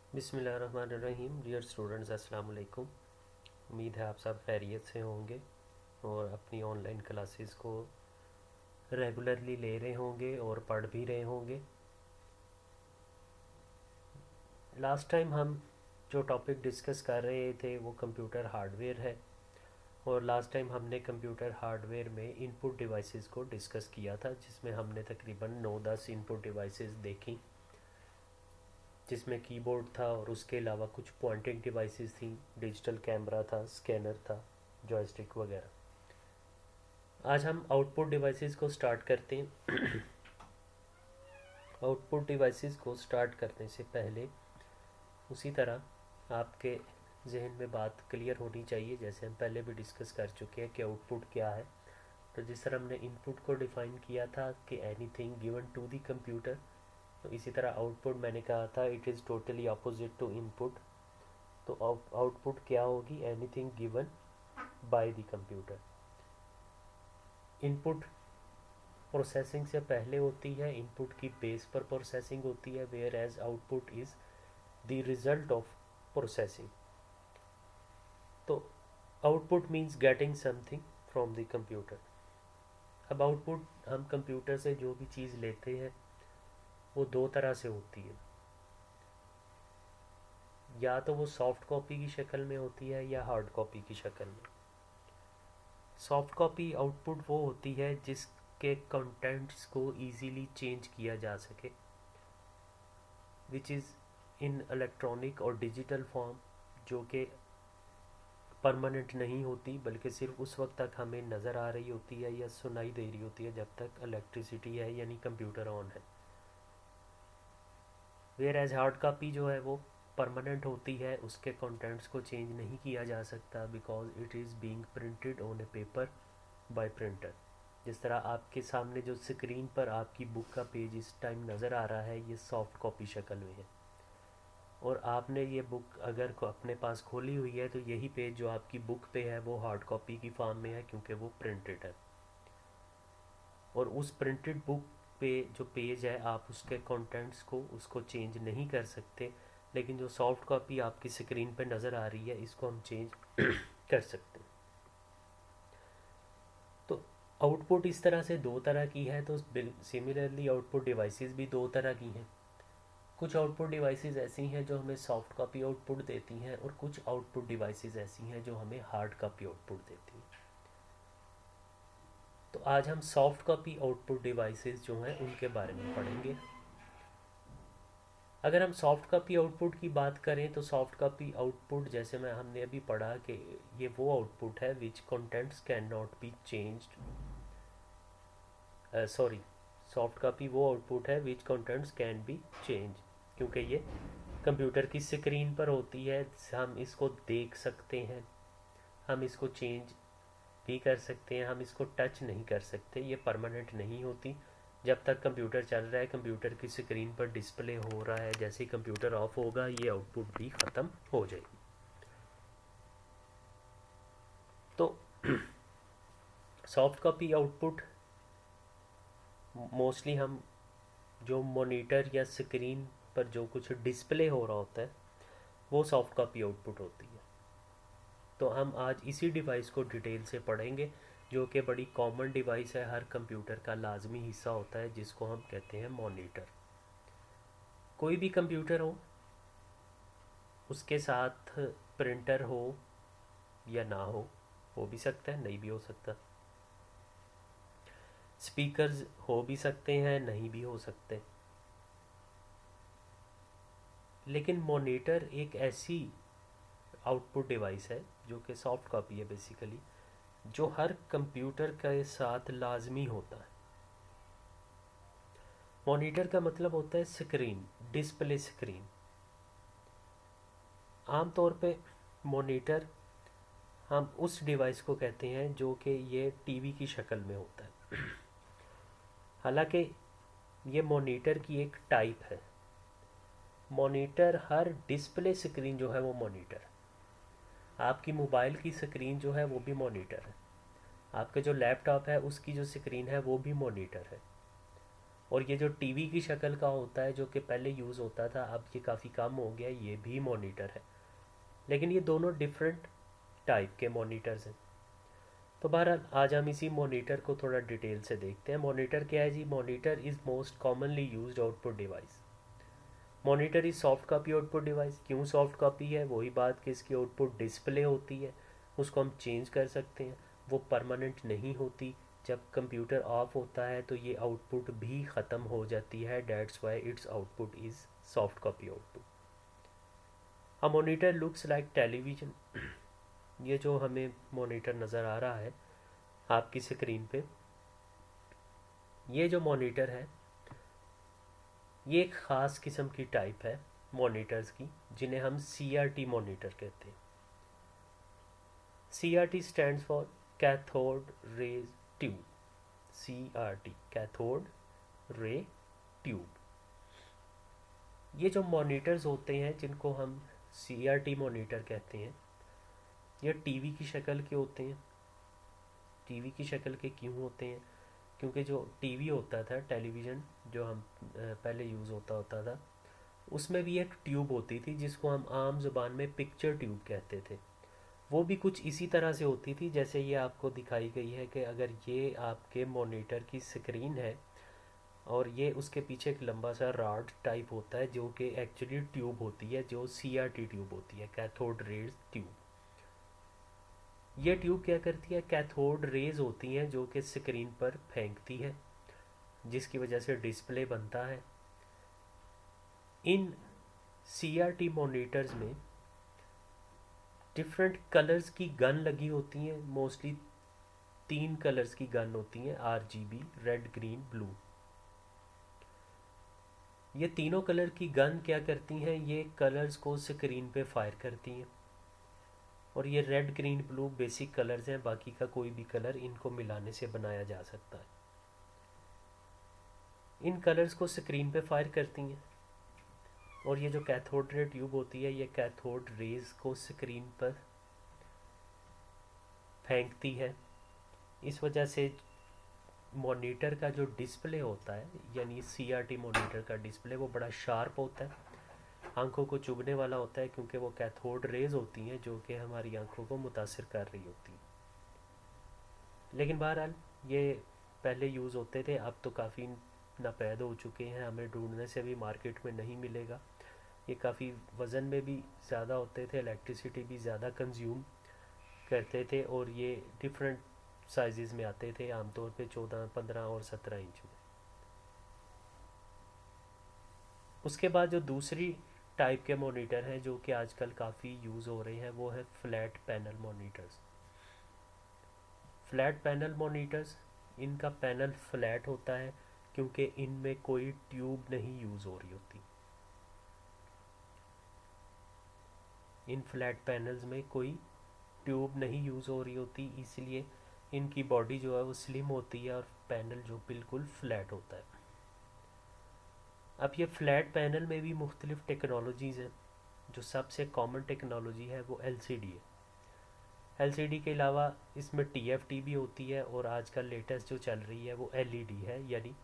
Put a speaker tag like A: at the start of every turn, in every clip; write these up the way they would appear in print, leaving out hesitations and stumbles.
A: बिस्मिल्लाहिर्रहमानिर्रहीम। Dear students, अस्सलाम वालेकुम। उम्मीद है आप सब खैरियत से होंगे और अपनी ऑनलाइन क्लासेस को रेगुलरली ले रहे होंगे और पढ़ भी रहे होंगे। लास्ट टाइम हम जो टॉपिक डिस्कस कर रहे थे वो कंप्यूटर हार्डवेयर है, और लास्ट टाइम हमने कंप्यूटर हार्डवेयर में इनपुट डिवाइसेस को डिस्कस किया था, जिसमें हमने तकरीबन 9-10 इनपुट डिवाइसेस देखी, जिसमें कीबोर्ड था और उसके अलावा कुछ पॉइंटिंग डिवाइसेस थी, डिजिटल कैमरा था, स्कैनर था, जॉयस्टिक वगैरह। आज हम आउटपुट डिवाइसेस को स्टार्ट करते हैं। आउटपुट डिवाइसेस को स्टार्ट करने से पहले उसी तरह आपके जहन में बात क्लियर होनी चाहिए, जैसे हम पहले भी डिस्कस कर चुके हैं कि आउटपुट क्या है। तो जिस तरह हमने इनपुट को डिफ़ाइन किया था कि anything given to the computer, तो इसी तरह आउटपुट मैंने कहा था it is totally opposite to input. तो आउटपुट क्या होगी? Anything given by the computer. Input processing से पहले होती है, इनपुट की बेस पर प्रोसेसिंग होती है, whereas output is the result of processing. तो output means getting something from the computer. अब आउटपुट हम कंप्यूटर से जो भी चीज़ लेते हैं वो दो तरह से होती है, या तो वो सॉफ्ट कॉपी की शक्ल में होती है या हार्ड कॉपी की शक्ल में। सॉफ्ट कॉपी आउटपुट वो होती है जिसके कंटेंट्स को इजीली चेंज किया जा सके, विच इज़ इन इलेक्ट्रॉनिक और डिजिटल फॉर्म, जो कि परमानेंट नहीं होती बल्कि सिर्फ उस वक्त तक हमें नज़र आ रही होती है या सुनाई दे रही होती है जब तक इलेक्ट्रिसिटी है, यानी कंप्यूटर ऑन है। वेयर एज हार्ड कापी जो है वो परमानेंट होती है, उसके कंटेंट्स को चेंज नहीं किया जा सकता, because it is being printed on a paper by printer. जिस तरह आपके सामने जो स्क्रीन पर आपकी बुक का पेज इस टाइम नज़र आ रहा है, ये सॉफ्ट कॉपी शक्ल में है, और आपने ये बुक अगर अपने पास खोली हुई है तो यही पेज जो आपकी बुक पे है वो हार्ड कॉपी की फॉर्म में है, क्योंकि वो प्रिंटेड है। और उस प्रिंटेड बुक पे जो पेज है आप उसके कंटेंट्स को उसको चेंज नहीं कर सकते, लेकिन जो सॉफ्ट कॉपी आपकी स्क्रीन पे नज़र आ रही है इसको हम चेंज कर सकते हैं। तो आउटपुट इस तरह से दो तरह की है, तो सिमिलरली आउटपुट डिवाइसेस भी दो तरह की हैं। कुछ आउटपुट डिवाइसेस ऐसी हैं जो हमें सॉफ्ट कॉपी आउटपुट देती हैं, और कुछ आउटपुट डिवाइसेस ऐसी हैं जो हमें हार्ड कॉपी आउटपुट देती हैं। तो आज हम सॉफ्ट कॉपी आउटपुट डिवाइसेस जो हैं उनके बारे में पढ़ेंगे। अगर हम सॉफ्ट कॉपी आउटपुट की बात करें तो सॉफ्ट कॉपी आउटपुट, जैसे मैं हमने अभी पढ़ा कि ये वो आउटपुट है विच contents can not be changed, sorry, soft copy वो आउटपुट है विच कंटेंट्स कैन बी चेंज, क्योंकि ये कंप्यूटर की स्क्रीन पर होती है, हम इसको देख सकते हैं, हम इसको चेंज भी कर सकते हैं, हम इसको टच नहीं कर सकते, ये परमानेंट नहीं होती। जब तक कंप्यूटर चल रहा है, कंप्यूटर की स्क्रीन पर डिस्प्ले हो रहा है, जैसे ही कंप्यूटर ऑफ होगा ये आउटपुट भी ख़त्म हो जाएगी। तो सॉफ्ट कॉपी आउटपुट मोस्टली हम जो मॉनिटर या स्क्रीन पर जो कुछ डिस्प्ले हो रहा होता है वो सॉफ्ट कॉपी आउटपुट होती है। तो हम आज इसी डिवाइस को डिटेल से पढ़ेंगे, जो कि बड़ी कॉमन डिवाइस है, हर कंप्यूटर का लाजमी हिस्सा होता है, जिसको हम कहते हैं मॉनिटर। कोई भी कंप्यूटर हो उसके साथ प्रिंटर हो या ना हो भी सकता है, नहीं भी हो सकता। स्पीकर्स हो भी सकते हैं, नहीं भी हो सकते। लेकिन मॉनिटर एक ऐसी आउटपुट डिवाइस है जो कि सॉफ्ट कॉपी है बेसिकली, जो हर कंप्यूटर के साथ लाजमी होता है। मॉनिटर का मतलब होता है स्क्रीन, डिस्प्ले स्क्रीन। आमतौर पे मॉनिटर हम उस डिवाइस को कहते हैं जो कि ये टीवी की शक्ल में होता है। हालांकि ये मॉनिटर की एक टाइप है। मॉनिटर हर डिस्प्ले स्क्रीन जो है वो मॉनिटर, आपकी मोबाइल की स्क्रीन जो है वो भी मॉनिटर है, आपके जो लैपटॉप है उसकी जो स्क्रीन है वो भी मॉनिटर है। और ये जो टीवी की शक्ल का होता है जो कि पहले यूज़ होता था, अब ये काफ़ी कम हो गया, ये भी मॉनिटर है। लेकिन ये दोनों डिफरेंट टाइप के मॉनिटर्स हैं। तो बहरहाल आज हम इसी मॉनिटर को थोड़ा डिटेल से देखते हैं। मॉनिटर क्या है जी? Monitor is most commonly used output device. Monitor is soft copy output device. क्यों सॉफ्ट कॉपी है? वही बात कि इसकी आउटपुट डिस्प्ले होती है, उसको हम चेंज कर सकते हैं, वो परमानेंट नहीं होती। जब कंप्यूटर ऑफ होता है तो ये आउटपुट भी ख़त्म हो जाती है, that's why it's output is soft copy output. A monitor looks like television. ये जो हमें मॉनिटर नज़र आ रहा है आपकी स्क्रीन पे, ये जो मॉनिटर है ये एक ख़ास किस्म की टाइप है मॉनिटर्स की, जिन्हें हम CRT मॉनिटर कहते हैं। CRT stands for cathode rays tube. CRT cathode ray tube. ये जो मॉनिटर्स होते हैं जिनको हम CRT मॉनिटर कहते हैं, ये टीवी की शक्ल के होते हैं। टीवी की शक्ल के क्यों होते हैं? क्योंकि जो टीवी होता था, टेलीविज़न जो हम पहले यूज़ होता था, उसमें भी एक ट्यूब होती थी जिसको हम आम ज़ुबान में पिक्चर ट्यूब कहते थे। वो भी कुछ इसी तरह से होती थी जैसे ये आपको दिखाई गई है कि अगर ये आपके मॉनिटर की स्क्रीन है और ये उसके पीछे एक लंबा सा रॉड टाइप होता है जो कि एक्चुअली ट्यूब होती है, जो CRT ट्यूब होती है, कैथोड रेज ट्यूब। ये ट्यूब क्या करती है? कैथोड रेज होती हैं जो कि स्क्रीन पर फेंकती है, जिसकी वजह से डिस्प्ले बनता है। इन CRT मॉनिटर्स में डिफरेंट कलर्स की गन लगी होती हैं। मोस्टली 3 कलर्स की गन होती हैं, RGB, रेड, ग्रीन, ब्लू। ये तीनों कलर की गन क्या करती हैं? ये कलर्स को स्क्रीन पे फायर करती हैं। और ये red, green, blue basic colours हैं, बाकी का कोई भी कलर इनको मिलाने से बनाया जा सकता है। इन कलर्स को स्क्रीन पे फायर करती हैं और ये जो कैथोड रे ट्यूब होती है ये कैथोड रेज को स्क्रीन पर फेंकती है। इस वजह से मॉनिटर का जो डिस्प्ले होता है, यानी CRT मॉनिटर का डिस्प्ले, वो बड़ा शार्प होता है, आंखों को चुभने वाला होता है, क्योंकि वो कैथोड रेज होती हैं जो कि हमारी आंखों को मुतासिर कर रही होती हैं। लेकिन बहरहाल ये पहले यूज़ होते थे, अब तो काफ़ी नापैद हो चुके हैं, हमें ढूंढने से भी मार्केट में नहीं मिलेगा। ये काफ़ी वज़न में भी ज़्यादा होते थे, इलेक्ट्रिसिटी भी ज़्यादा कंज्यूम करते थे, और ये डिफरेंट साइज़ में आते थे, आमतौर पे 14, 15 और 17 इंच में। उसके बाद जो दूसरी टाइप के मॉनिटर हैं जो कि आजकल काफ़ी यूज़ हो रहे हैं, वो है flat panel monitors. Flat panel monitors, इनका पैनल फ्लैट होता है क्योंकि इनमें कोई ट्यूब नहीं यूज़ हो रही होती। इन फ्लैट पैनल्स में कोई ट्यूब नहीं यूज़ हो रही होती, इसलिए इनकी बॉडी जो है वो स्लिम होती है और पैनल जो बिल्कुल फ्लैट होता है। अब ये फ्लैट पैनल में भी मुख्तलिफ टेक्नोलॉजीज़ हैं। जो सबसे कॉमन टेक्नोलॉजी है वो LCD है। LCD के अलावा इसमें TFT भी होती है, और आजकल लेटेस्ट जो चल रही है वो LED है। यानी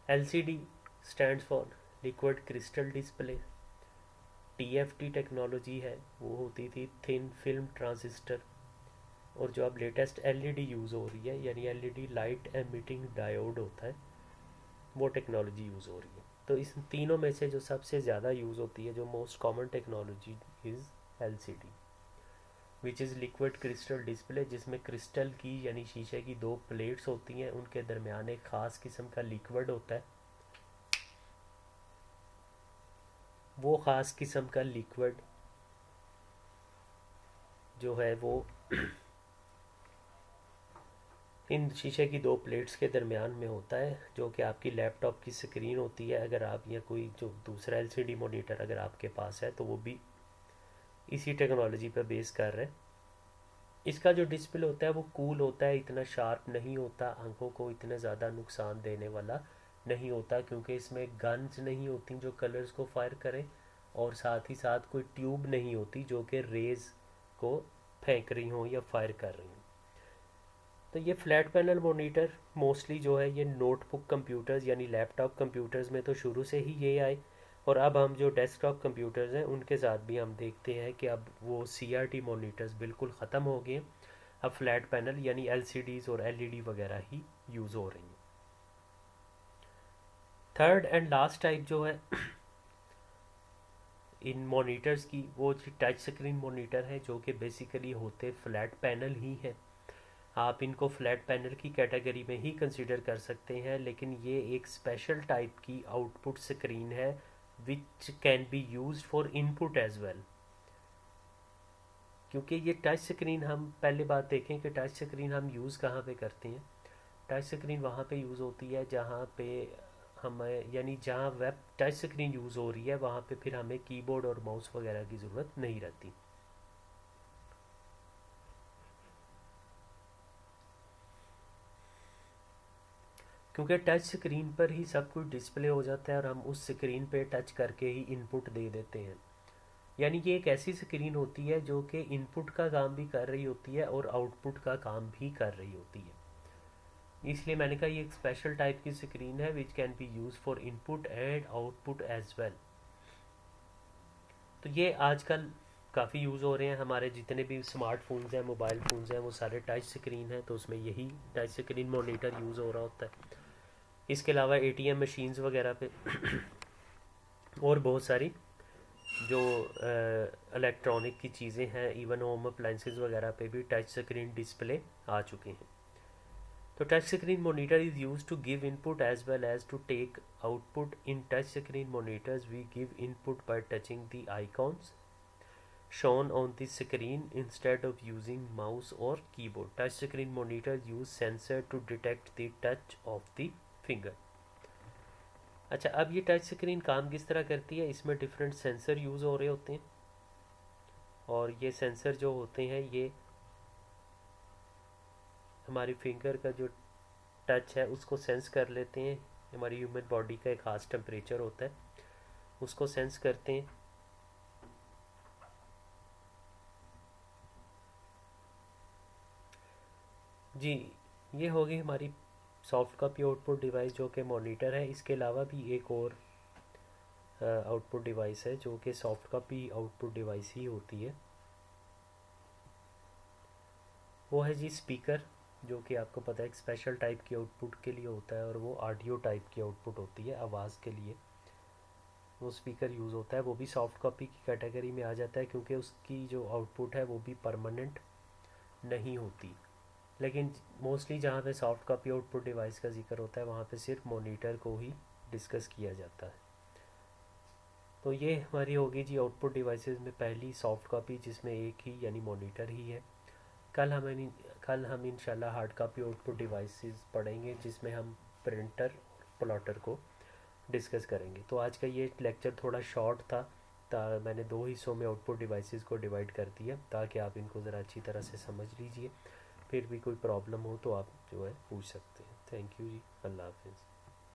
A: LCD stands for liquid crystal display. TFT technology है, वो होती थी थिन फिल्म ट्रांजिस्टर। और जो अब लेटेस्ट LED यूज़ हो रही है, यानी LED लाइट एमिटिंग डायोड होता है, वो टेक्नोलॉजी यूज़ हो रही है। तो इस तीनों में से जो सबसे ज़्यादा यूज़ होती है, जो most common technology is LCD, which is liquid crystal display, जिसमें क्रिस्टल की यानी शीशे की 2 प्लेट्स होती हैं, उनके दरमियान एक ख़ास किस्म का लिक्विड होता है। वो ख़ास किस्म का लिक्विड जो है वो इन शीशे की 2 प्लेट्स के दरमियान में होता है, जो कि आपकी लैपटॉप की स्क्रीन होती है। अगर आप या कोई जो दूसरा LCD मॉनिटर अगर आपके पास है तो वो भी इसी टेक्नोलॉजी पर बेस कर रहे हैं। इसका जो डिस्प्ले होता है वो कूल होता है, इतना शार्प नहीं होता, आंखों को इतना ज़्यादा नुकसान देने वाला नहीं होता, क्योंकि इसमें गन्स नहीं होती जो कलर्स को फायर करें, और साथ ही साथ कोई ट्यूब नहीं होती जो कि रेज़ को फेंक रही हों या फायर कर रही हों। तो ये फ्लैट पैनल मॉनिटर मोस्टली जो है ये नोटबुक कंप्यूटर्स यानी लैपटॉप कंप्यूटर्स में तो शुरू से ही ये आए, और अब हम जो डेस्कटॉप कंप्यूटर्स हैं उनके साथ भी हम देखते हैं कि अब वो CRT मॉनिटर्स बिल्कुल ख़त्म हो गए। अब फ्लैट पैनल यानी LCDs और LED वगैरह ही यूज़ हो रही हैं। थर्ड एंड लास्ट टाइप जो है इन मॉनिटर्स की, वो टच स्क्रीन मॉनिटर है, जो कि बेसिकली होते फ्लैट पैनल ही हैं। आप इनको फ्लैट पैनल की कैटेगरी में ही कंसिडर कर सकते हैं, लेकिन ये एक स्पेशल टाइप की आउटपुट स्क्रीन है which can be used for input as well. क्योंकि ये टच स्क्रीन, हम पहले बात देखें कि टच स्क्रीन हम यूज़ कहाँ पे करते हैं। टच स्क्रीन वहाँ पे यूज़ होती है जहाँ पे हमें, यानी जहाँ वेब टच स्क्रीन यूज़ हो रही है वहाँ पे फिर हमें कीबोर्ड और माउस वगैरह की ज़रूरत नहीं रहती। क्योंकि टच स्क्रीन पर ही सब कुछ डिस्प्ले हो जाता है और हम उस स्क्रीन पे टच करके ही इनपुट दे देते हैं। यानी कि एक ऐसी स्क्रीन होती है जो कि इनपुट का काम भी कर रही होती है और आउटपुट का काम भी कर रही होती है। इसलिए मैंने कहा ये एक स्पेशल टाइप की स्क्रीन है which can be use for input and output as well. तो ये आजकल काफ़ी यूज़ हो रहे हैं। हमारे जितने भी स्मार्टफोन्स हैं, मोबाइल फ़ोन्स हैं, वो सारे टच स्क्रीन हैं, तो उसमें यही टच स्क्रीन मॉनिटर यूज़ हो रहा होता है। इसके अलावा ATM मशीन्स वगैरह पे और बहुत सारी जो इलेक्ट्रॉनिक की चीज़ें हैं, इवन होम अप्लाइंसेस वगैरह पे भी टच स्क्रीन डिस्प्ले आ चुके हैं। तो touch screen monitor is use to give input as well as to take output. In touch screen monitors we give input by touching the icons shown on the screen instead of using mouse or keyboard. Touch screen monitors use sensor to detect the touch of the finger. अच्छा, अब ये touch screen काम किस तरह करती है, इसमें different sensor use हो रहे होते हैं, और ये सेंसर जो होते हैं ये हमारी फिंगर का जो टच है उसको सेंस कर लेते हैं। हमारी ह्यूमन बॉडी का एक खास टेम्परेचर होता है, उसको सेंस करते हैं। जी, ये होगी हमारी सॉफ्ट कॉपी आउटपुट डिवाइस जो कि मॉनिटर है। इसके अलावा भी एक और आउटपुट डिवाइस है जो कि सॉफ्ट कॉपी आउटपुट डिवाइस ही होती है, वो है जी स्पीकर, जो कि आपको पता है एक स्पेशल टाइप की आउटपुट के लिए होता है, और वो ऑडियो टाइप की आउटपुट होती है, आवाज़ के लिए वो स्पीकर यूज़ होता है। वो भी सॉफ्ट कॉपी की कैटेगरी में आ जाता है क्योंकि उसकी जो आउटपुट है वो भी परमानेंट नहीं होती। लेकिन मोस्टली जहाँ पे सॉफ्ट कॉपी आउटपुट डिवाइस का जिक्र होता है वहाँ पे सिर्फ मॉनिटर को ही डिस्कस किया जाता है। तो ये हमारी होगी जी आउटपुट डिवाइसेस में पहली सॉफ्ट कॉपी, जिसमें एक ही यानी मॉनिटर ही है। कल हम इंशाल्लाह हार्ड कॉपी आउटपुट डिवाइसेस पढ़ेंगे जिसमें हम प्रिंटर प्लॉटर को डिस्कस करेंगे। तो आज का ये लेक्चर थोड़ा शॉर्ट था, मैंने 2 हिस्सों में आउटपुट डिवाइसेस को डिवाइड कर दिया ताकि आप इनको ज़रा अच्छी तरह से समझ लीजिए। फिर भी कोई प्रॉब्लम हो तो आप जो है पूछ सकते हैं। थैंक यू जी, अल्लाह हाफिज़।